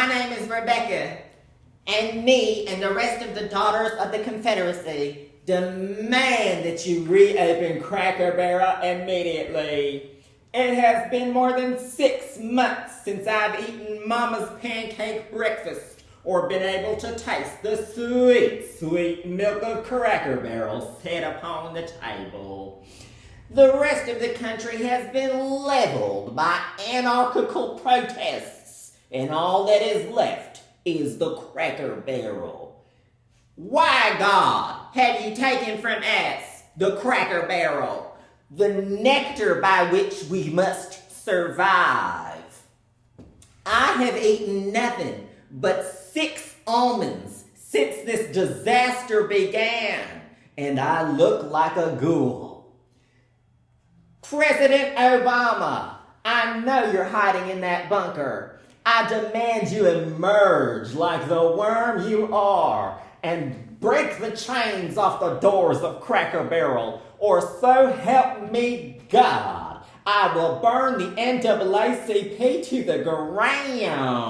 My name is Rebecca, and me and the rest of the Daughters of the Confederacy demand that you reopen Cracker Barrel immediately. It has been more than 6 months since I've eaten Mama's pancake breakfast or been able to taste the sweet, sweet milk of Cracker Barrel set upon the table. The rest of the country has been leveled by anarchical protests, and all that is left is the Cracker Barrel. Why, God, have you taken from us the Cracker Barrel, the nectar by which we must survive? I have eaten nothing but 6 almonds since this disaster began, and I look like a ghoul. President Obama, I know you're hiding in that bunker. I demand you emerge like the worm you are and break the chains off the doors of Cracker Barrel, or so help me God, I will burn the NAACP to the ground.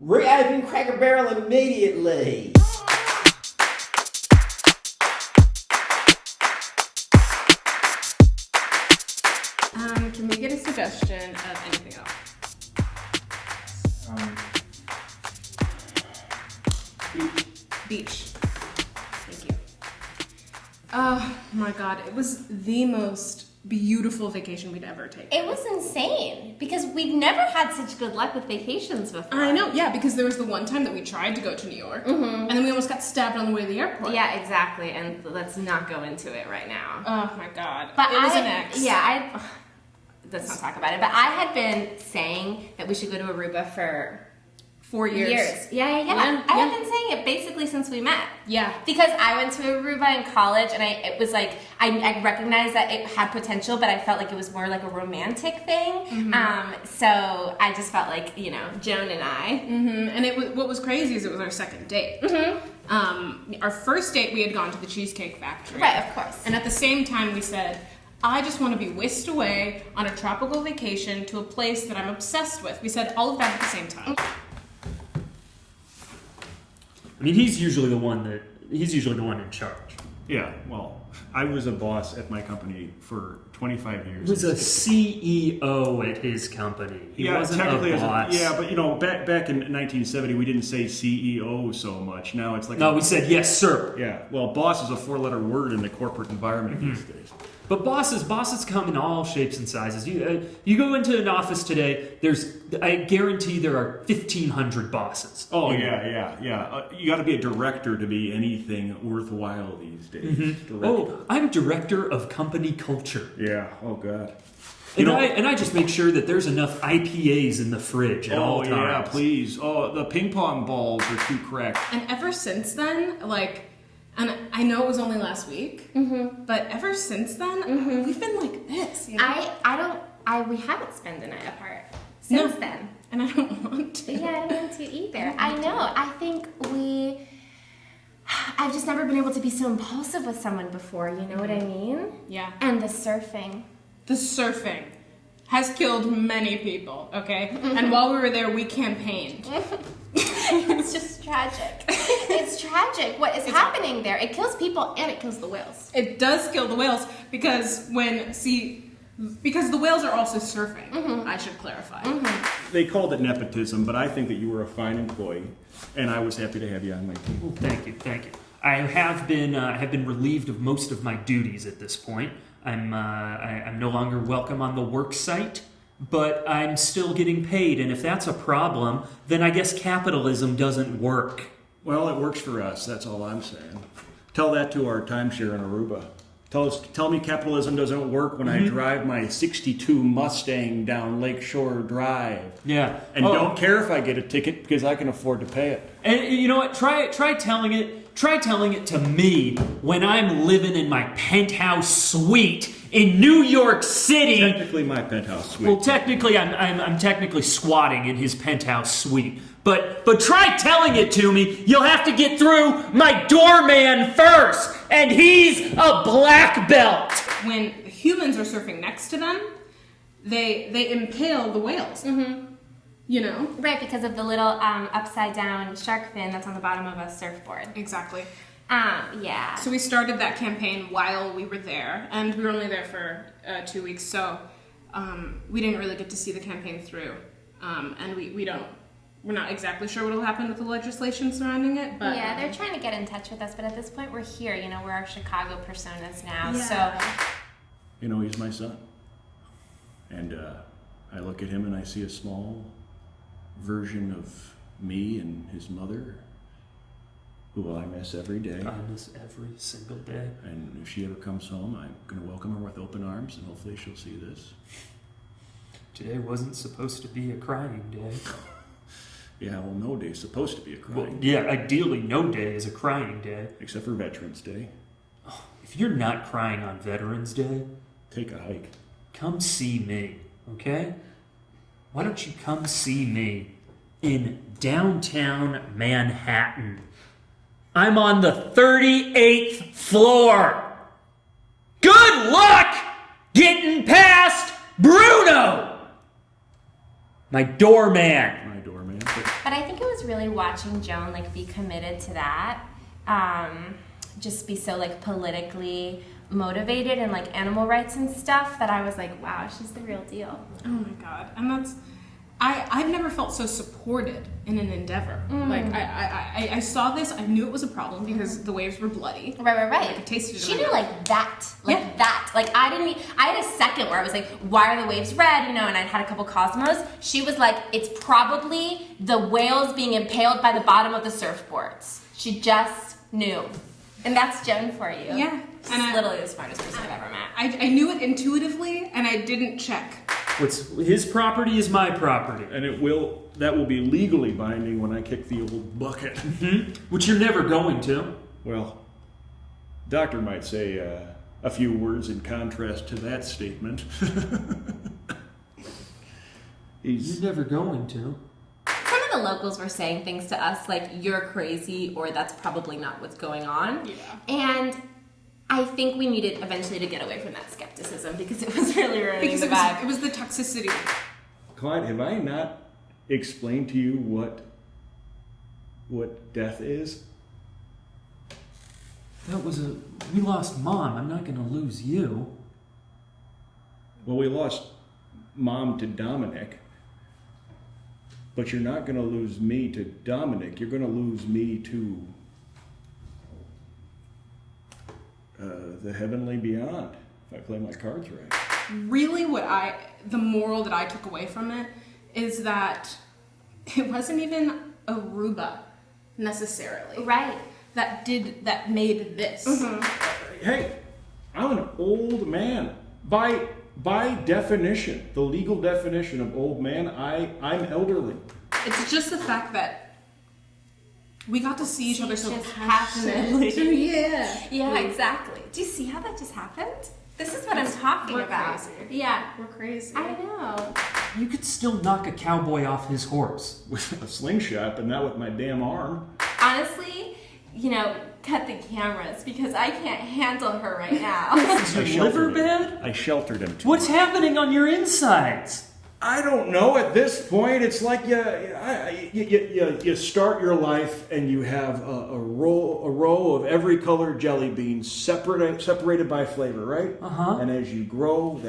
Reopen Cracker Barrel immediately. Can we get a suggestion of anything else? Beach. Thank you. Oh my God, it was the most beautiful vacation we'd ever taken. It was insane because we've never had such good luck with vacations before. I know, yeah, because there was the one time that we tried to go to New York, and then we almost got stabbed on the way to the airport. Yeah, exactly, and let's not go into it right now. Oh my God, But it was an ex. Yeah, let's not talk about it, but I had been saying that we should go to Aruba for 4 years. Yeah. I have been saying it basically since we met. Yeah. Because I went to Aruba in college, and it was like, I recognized that it had potential, but I felt like it was more like a romantic thing. So I just felt like, Joan and I. And what was crazy is it was our second date. Our first date, we had gone to the Cheesecake Factory. Right, of course. And at the same time, we said, I just want to be whisked away on a tropical vacation to a place that I'm obsessed with. We said all of that at the same time. I mean, he's usually the one in charge. Yeah, well, I was a boss at my company for 25 years. He was a CEO at his company. He wasn't technically a boss. But back in 1970, we didn't say CEO so much. Now it's like... No, we said, yes, sir. Yeah, well, boss is a 4-letter word in the corporate environment these days. But bosses come in all shapes and sizes. You go into an office today, I guarantee there are 1,500 bosses. Oh, yeah. You got to be a director to be anything worthwhile these days. Oh, I'm director of company culture. Yeah, oh, God. And I just make sure that there's enough IPAs in the fridge at all times. Oh, yeah, please. Oh, the ping pong balls are too cracked. And ever since then, and I know it was only last week, but ever since then, we've been like this. We haven't spent the night apart since then. And I don't want to. Yeah, I don't want to either. I know. I think I've just never been able to be so impulsive with someone before, you know what I mean? Yeah. And the surfing. The surfing has killed many people, okay? And while we were there, we campaigned. It's just tragic. It's tragic what is happening there. It kills people and it kills the whales. It does kill the whales because the whales are also surfing, I should clarify. They called it nepotism, but I think that you were a fine employee, and I was happy to have you on my team. Well, thank you. I have been relieved of most of my duties at this point. I'm no longer welcome on the work site, but I'm still getting paid, and if that's a problem, then I guess capitalism doesn't work. Well, it works for us, that's all I'm saying. Tell that to our timeshare in Aruba. Tell me capitalism doesn't work when I drive my 62 Mustang down Lakeshore Drive. Yeah. And don't care if I get a ticket because I can afford to pay it. And you know what? Try telling it to me when I'm living in my penthouse suite in New York City. Technically my penthouse suite. Well, technically I'm technically squatting in his penthouse suite. But try telling it to me. You'll have to get through my doorman first, and he's a black belt. When humans are surfing next to them, they impale the whales. You know? Right, because of the little upside down shark fin that's on the bottom of a surfboard. Exactly. Yeah. So we started that campaign while we were there, and we were only there for 2 weeks, so we didn't really get to see the campaign through. And we're not exactly sure what will happen with the legislation surrounding it, but Yeah, they're trying to get in touch with us, but at this point we're here, you know, we're our Chicago personas now, Yeah. so. You know, he's my son. And I look at him and I see a small version of me and his mother, who I miss every day. I miss every single day. And if she ever comes home, I'm going to welcome her with open arms, and hopefully she'll see this. Today wasn't supposed to be a crying day. Yeah, well, no day's supposed to be a Well, crying, yeah, ideally no day is a crying day. except for Veterans Day. If you're not crying on Veterans Day, Take a hike. come see me, okay? Why don't you come see me in downtown Manhattan? I'm on the 38th floor. Good luck getting past Bruno, my doorman. My doorman. But I think it was really watching Joan like be committed to that, just be so like politically motivated and like animal rights and stuff that I was like, wow, she's the real deal. oh my god. And that's I've never felt so supported in an endeavor. Like I saw this, I knew it was a problem because the waves were bloody. Right. I tasted it She in my knew mouth. like that, Yeah. that. Like I had a second where I was like, why are the waves red? You know, and I'd had a couple Cosmos. She was like, it's probably the whales being impaled by the bottom of the surfboards. She just knew. And that's Joan for you. Yeah. She's And literally the smartest person I've ever met. I knew it intuitively and I didn't check. What's his property is my property, And that will be legally binding when I kick the old bucket. which you're never going to. Well, doctor might say a few words in contrast to that statement. You're never going to. Some of the locals were saying things to us like, you're crazy, or that's probably not what's going on. Yeah. And I think we needed eventually to get away from that skepticism because it was really ruining Because the vibe. it was the toxicity. Clyde, have I not explained to you what death is? We lost Mom. I'm not going to lose you. Well, we lost Mom to Dominic, but you're not going to lose me to Dominic. You're going to lose me to the heavenly beyond, if I play my cards right. Really the moral that I took away from it is that it wasn't even Aruba necessarily Right. that made this. Hey, I'm an old man. By definition, the legal definition of old man, I'm elderly. It's just the fact that we got to see each other so Just passionately. Yeah. Yeah, exactly. Do you see how that just happened? This is what I'm talking we're about. crazy. Yeah. We're crazy. I know. You could still knock a cowboy off his horse. With a slingshot, but not with my damn arm. Honestly, you know, cut the cameras because I can't handle her right now. Is your liver bad? I sheltered him. What's happening on your insides? I don't know. At this point, it's like you start your life and you have a row of every color jelly beans separated by flavor, right? Uh-huh. And as you grow,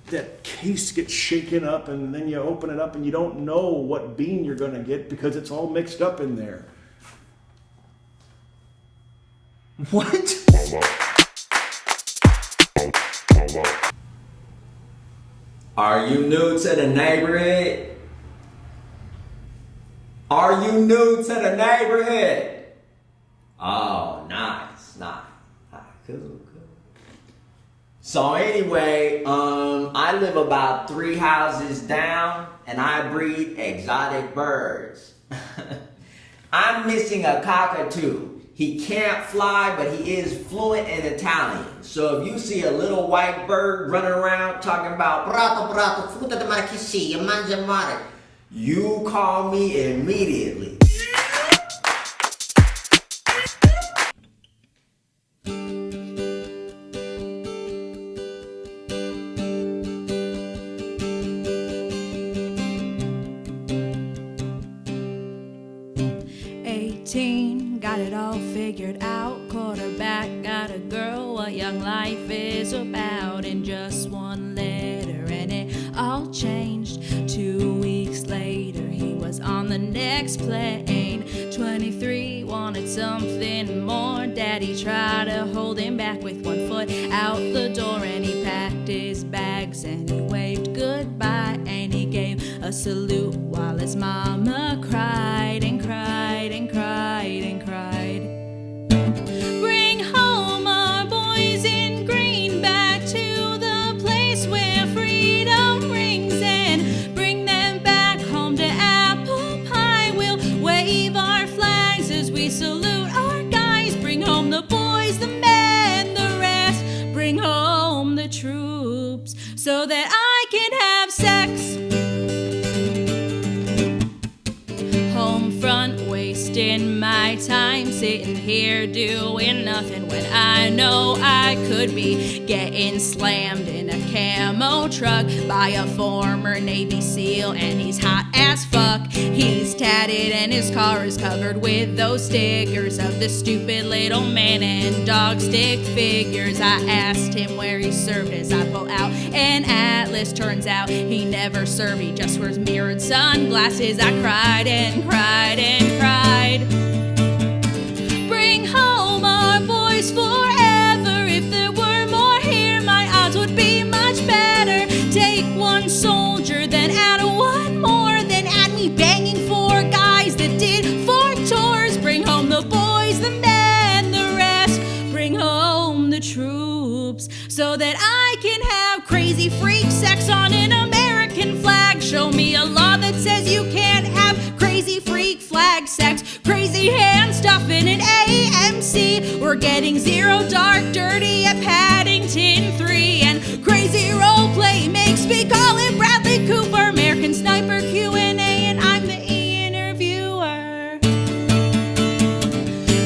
that case gets shaken up, and then you open it up, and you don't know what bean you're going to get because it's all mixed up in there. What? Are you new to the neighborhood? Are you new to the neighborhood? Oh, nice. Cool. So anyway, I live about 3 houses down, and I breed exotic birds. I'm missing a cockatoo. He can't fly, but he is fluent in Italian. So if you see a little white bird running around talking about brato, frutta di marchisia, mangia mare, you call me immediately. 18, got it all figured out. Quarterback, got a girl, what young life is about. In just one letter, and it all changed. 2 weeks later, he was on the next plane. 23, wanted something more. Daddy tried to hold him back with one foot out the door, and he packed his bags and he waved goodbye, and he gave a salute while his mama cried and cried and cried and cried. Bring home our boys in green, back to the place where freedom rings, and bring them back home to apple pie. We'll wave our flags as we salute our guys. Bring home the boys, the men, the rest. Bring home the troops so that I can have sex. Home front, wasting my time sitting here doing nothing when I know I could be getting slammed in a camo truck by a former Navy SEAL, and he's hot as fuck. He's tatted and his car is covered with those stickers of the stupid little man and dog stick figures. I asked him where he served as I pull out an atlas. Turns out he never served, he just wears mirrored sunglasses. I cried and cried and cried. Bring home our boys forever. If there were more here, my odds would be much better. Take one soldier, then add one more, then add me banging 4 guys that did 4 tours. Bring home the boys, the men, the rest. Bring home the troops so that I can have crazy freak sex on an American flag. Show me a law that says you can't have crazy freak flag sex. Crazy hand stuff in an AMC. We're getting 0 dark dirty at Paddington 3. And crazy role play makes me call it Bradley Cooper. American Sniper Q&A, and I'm the interviewer.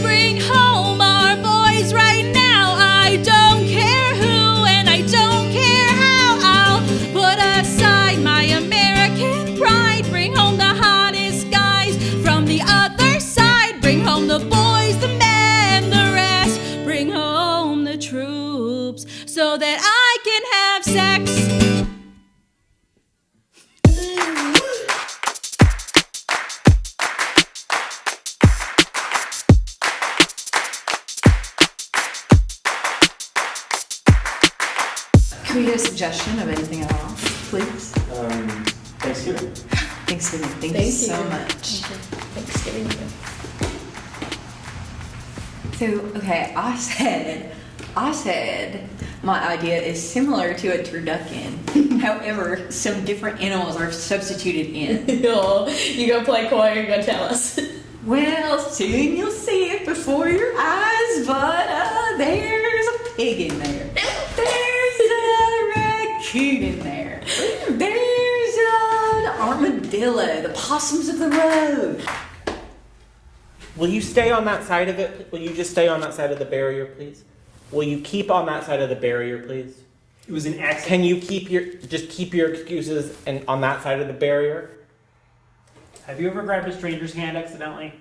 Bring home our boys right now. I don't care who and I don't care how. I'll put aside my American pride. Bring home the hottest guys from the other side. Bring home the boys, the men, the rest. Bring home the troops so that I can have sex. Can we get a suggestion of anything at all, please? Thanksgiving. Thanksgiving. Thank you so much. Thanksgiving. So, okay, I said my idea is similar to a turducken. However, some different animals are substituted in. You go play coy, you're gonna tell us. Well, soon you'll see it before your eyes, but there's a pig in there. There's a raccoon in there. There's an armadillo, the possums of the road. Will you stay on that side of it? Will you just stay on that side of the barrier, please? Will you keep on that side of the barrier, please? It was an accident. Can you keep your excuses and on that side of the barrier? Have you ever grabbed a stranger's hand accidentally?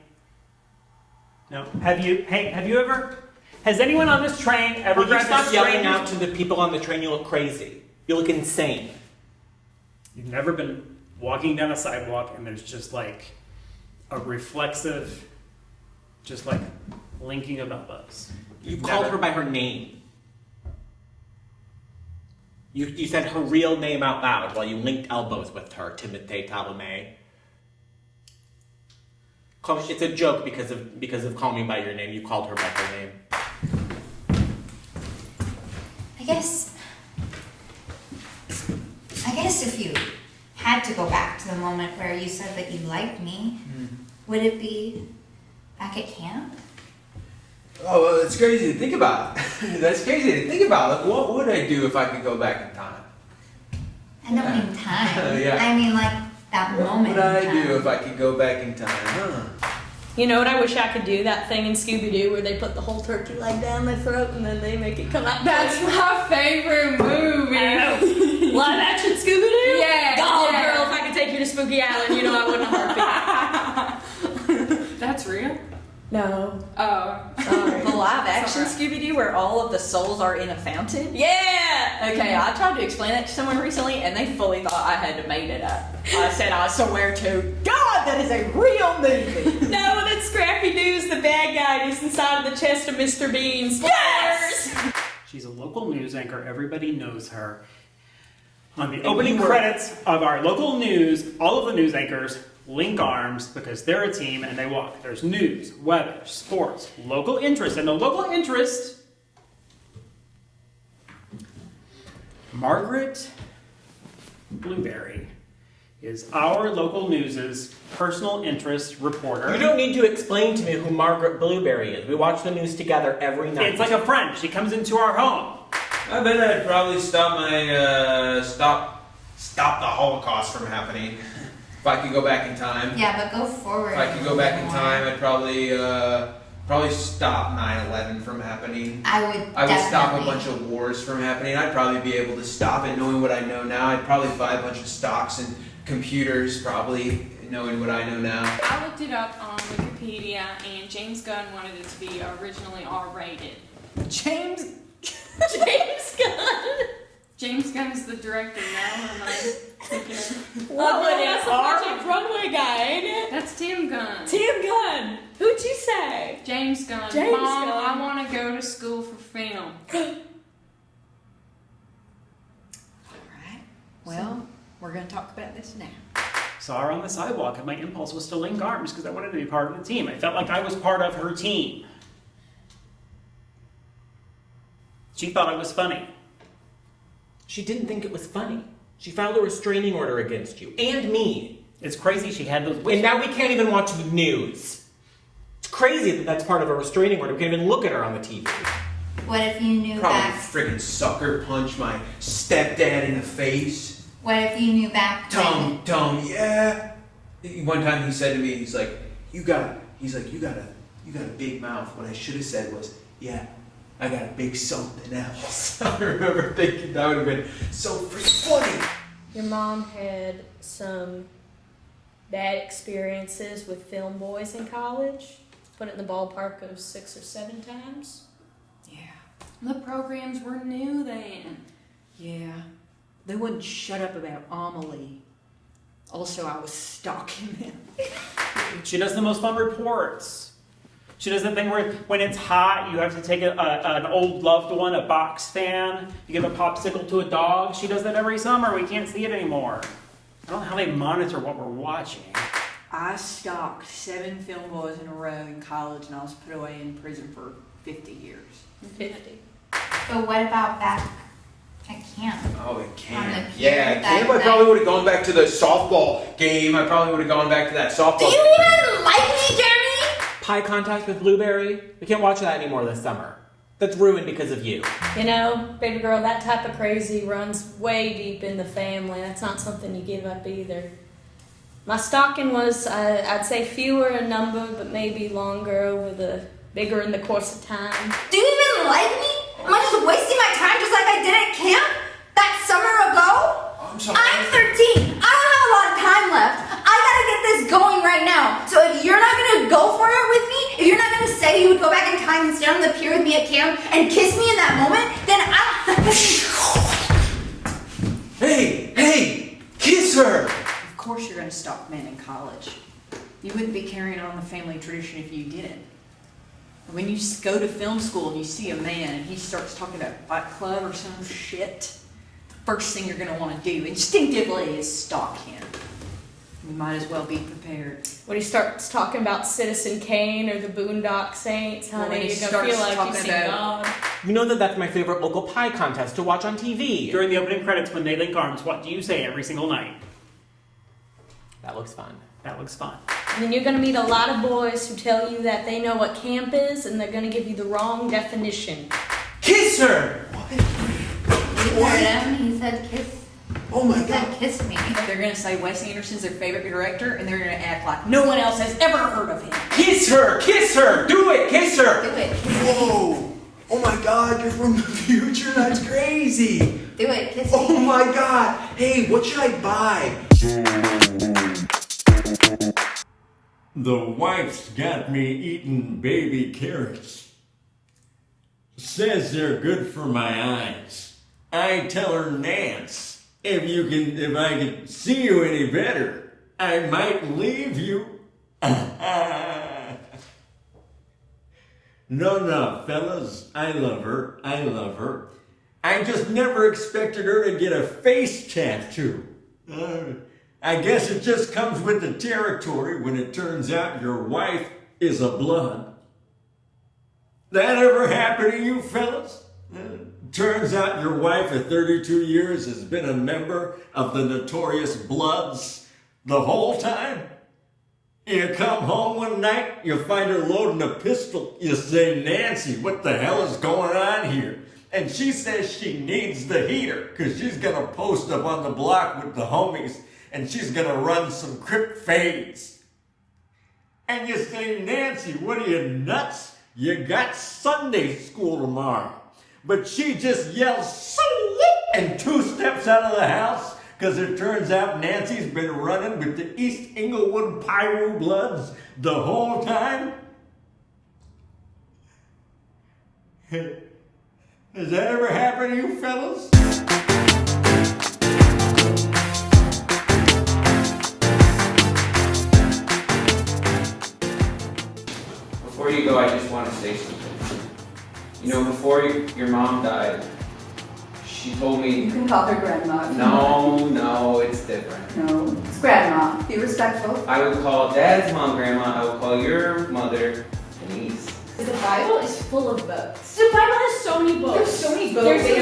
No. Have you ever? Has anyone on this train ever Will you grabbed a stop yelling stranger's? out to the people on the train? You look crazy. You look insane. You've never been walking down a sidewalk and there's just like a reflexive, just like linking of elbows. You called her by her name. You said her real name out loud while you linked elbows with her, Timothée Chalamet. It's a joke because of calling me by your name. You called her by her name. I guess if you had to go back to the moment where you said that you liked me, would it be back at camp? Oh, well, it's crazy to think about. That's crazy to think about. Like, what would I do if I could go back in time? I don't mean time. Yeah. I mean like that moment. What would in I time. do if I could go back in time? Huh. You know what I wish I could do? That thing in Scooby-Doo where they put the whole turkey leg down their throat and then they make it come out. That's my favorite movie. Live action Scooby-Doo? Yeah, Oh, yeah. girl, if I could take you to Spooky Island, you know I wouldn't heartbeat. That's real? No. Oh. Sorry. The live action It's all Scooby-Doo where all of the souls are in a fountain? Yeah! Okay, I tried to explain that to someone recently and they fully thought I had made it up. I said, I swear to God, that is a real movie. No, that Scrappy Doo's the bad guy and he's inside of the chest of Mr. Bean's. Yes! She's a local news anchor. Everybody knows her. On the opening credits of our local news, all of the news anchors link arms because they're a team and they walk. There's news, weather, sports, local interest. And the local interest, Margaret Blueberry, is our local news's personal interest reporter. You don't need to explain to me who Margaret Blueberry is. We watch the news together every night. It's like a friend. She comes into our home. I bet I'd probably stop my stop the Holocaust from happening. If I could go back in time. Yeah, but go forward. If I could go back in time, I'd probably stop 9/11 from happening. I would stop a definitely. bunch of wars from happening. I'd probably be able to stop it, knowing what I know now. I'd probably buy a bunch of stocks and computers, probably knowing what I know now. I looked it up on Wikipedia, and James Gunn wanted it to be originally R-rated. James Gunn. James Gunn is the director now, and I'm thinking of... What would it that's the are? Project Runway guy, ain't it? That's Tim Gunn. Tim Gunn. Who'd you say? James Gunn. James Mom, Gunn. I want to go to school for film. Alright, well, we're going to talk about this now. Saw her on the sidewalk, and my impulse was to link arms because I wanted to be part of the team. I felt like I was part of her team. She thought I was funny. She didn't think it was funny. She filed a restraining order against you and me. It's crazy she had those And wishes. now we can't even watch the news. It's crazy that that's part of a restraining order. We can't even look at her on the TV. What if you knew Probably back? freaking sucker punch my stepdad in the face. What if you knew back? Tom, yeah. One time he said to me, he's like, you got a big mouth. What I should have said was, yeah, I got a big something else. I remember thinking that would have been so freaking funny. Your mom had some bad experiences with film boys in college. Put it in the ballpark of 6 or 7 times. Yeah. The programs were new then. Yeah. They wouldn't shut up about Amelie. Also, I was stalking them. She does the most fun reports. She does the thing where when it's hot, you have to take an old loved one, a box fan, you give a popsicle to a dog. She does that every summer. We can't see it anymore. I don't know how they monitor what we're watching. I stalked 7 film boys in a row in college, and I was put away in prison for 50 years. 50. But what about back at camp? Oh, at On camp. the pier Yeah, at that camp I night. probably would have gone back to the softball game. I probably would have gone back to that softball Do game. you even like me, Jeremy? Pie contact with Blueberry? We can't watch that anymore this summer. That's ruined because of you. You know, baby girl, that type of crazy runs way deep in the family. That's not something you give up either. My stalking was, I'd say fewer in number, but maybe bigger in the course of time. Do you even like me? Am I just wasting my time just like I did at camp that summer ago? I'm sorry. I'm 13. I don't have a lot of time left. I gotta get this going right now. So if you're not gonna go for it with me, if you're not gonna say you would go back in time and stand on the pier with me at camp and kiss me in that moment, then Hey, kiss her! Of course you're going to stalk men in college. You wouldn't be carrying on the family tradition if you didn't. When you go to film school and you see a man and he starts talking about Fight Club or some shit, the first thing you're going to want to do instinctively is stalk him. You might as well be prepared. When he starts talking about Citizen Kane or the Boondock Saints, Well, when honey, he you're gonna feel starts like you've talking seen about- God. You know that that's my favorite local pie contest to watch on TV. During the opening credits, when they link arms, what do you say every single night? That looks fun. That looks fun. And then you're gonna meet a lot of boys who tell you that they know what camp is, and they're gonna give you the wrong definition. Kiss her! you heard him. He said kiss. Oh my He said god. kiss me. They're going to say Wes Anderson's their favorite director, and they're going to act like no one else has ever heard of him. Kiss her! Do it! Kiss her! Do it. Whoa! Oh my god, you're from the future? That's crazy! Do it. Kiss me. Oh my god! Hey, what should I buy? The wife's got me eating baby carrots. Says they're good for my eyes. I tell her, Nance, if I can see you any better, I might leave you. No, fellas, I love her. I just never expected her to get a face tattoo. I guess it just comes with the territory when it turns out your wife is a blood. That ever happened to you, fellas? Turns out your wife of 32 years has been a member of the notorious Bloods the whole time. You come home one night, you find her loading a pistol. You say, Nancy, what the hell is going on here? And she says she needs the heater because she's going to post up on the block with the homies and she's going to run some crip fades. And you say, Nancy, what are you, nuts? You got Sunday school tomorrow. But she just yells, "Swoop," and 2 steps out of the house because it turns out Nancy's been running with the East Inglewood Pyro Bloods the whole time. Has that ever happened to you fellas? Before you go, I just want to say something. You know, before your mom died, she told me... You can call her grandma. No, it's different. No, it's grandma. Be respectful. I would call Dad's mom grandma, I would call your mother Denise. The Bible is full of books. The Bible has so many books. There's so many books. There's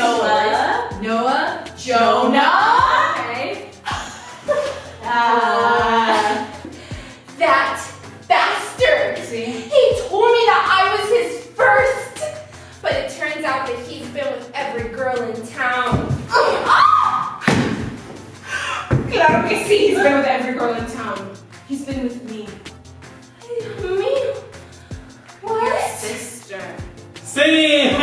Noah, Jonah. Okay. That bastard! See? He told me that I was his first! But it turns out that he's been with every girl in town. Claro que sí, he's been with every girl in town. He's been with me. Me? What? Your sister. Sing!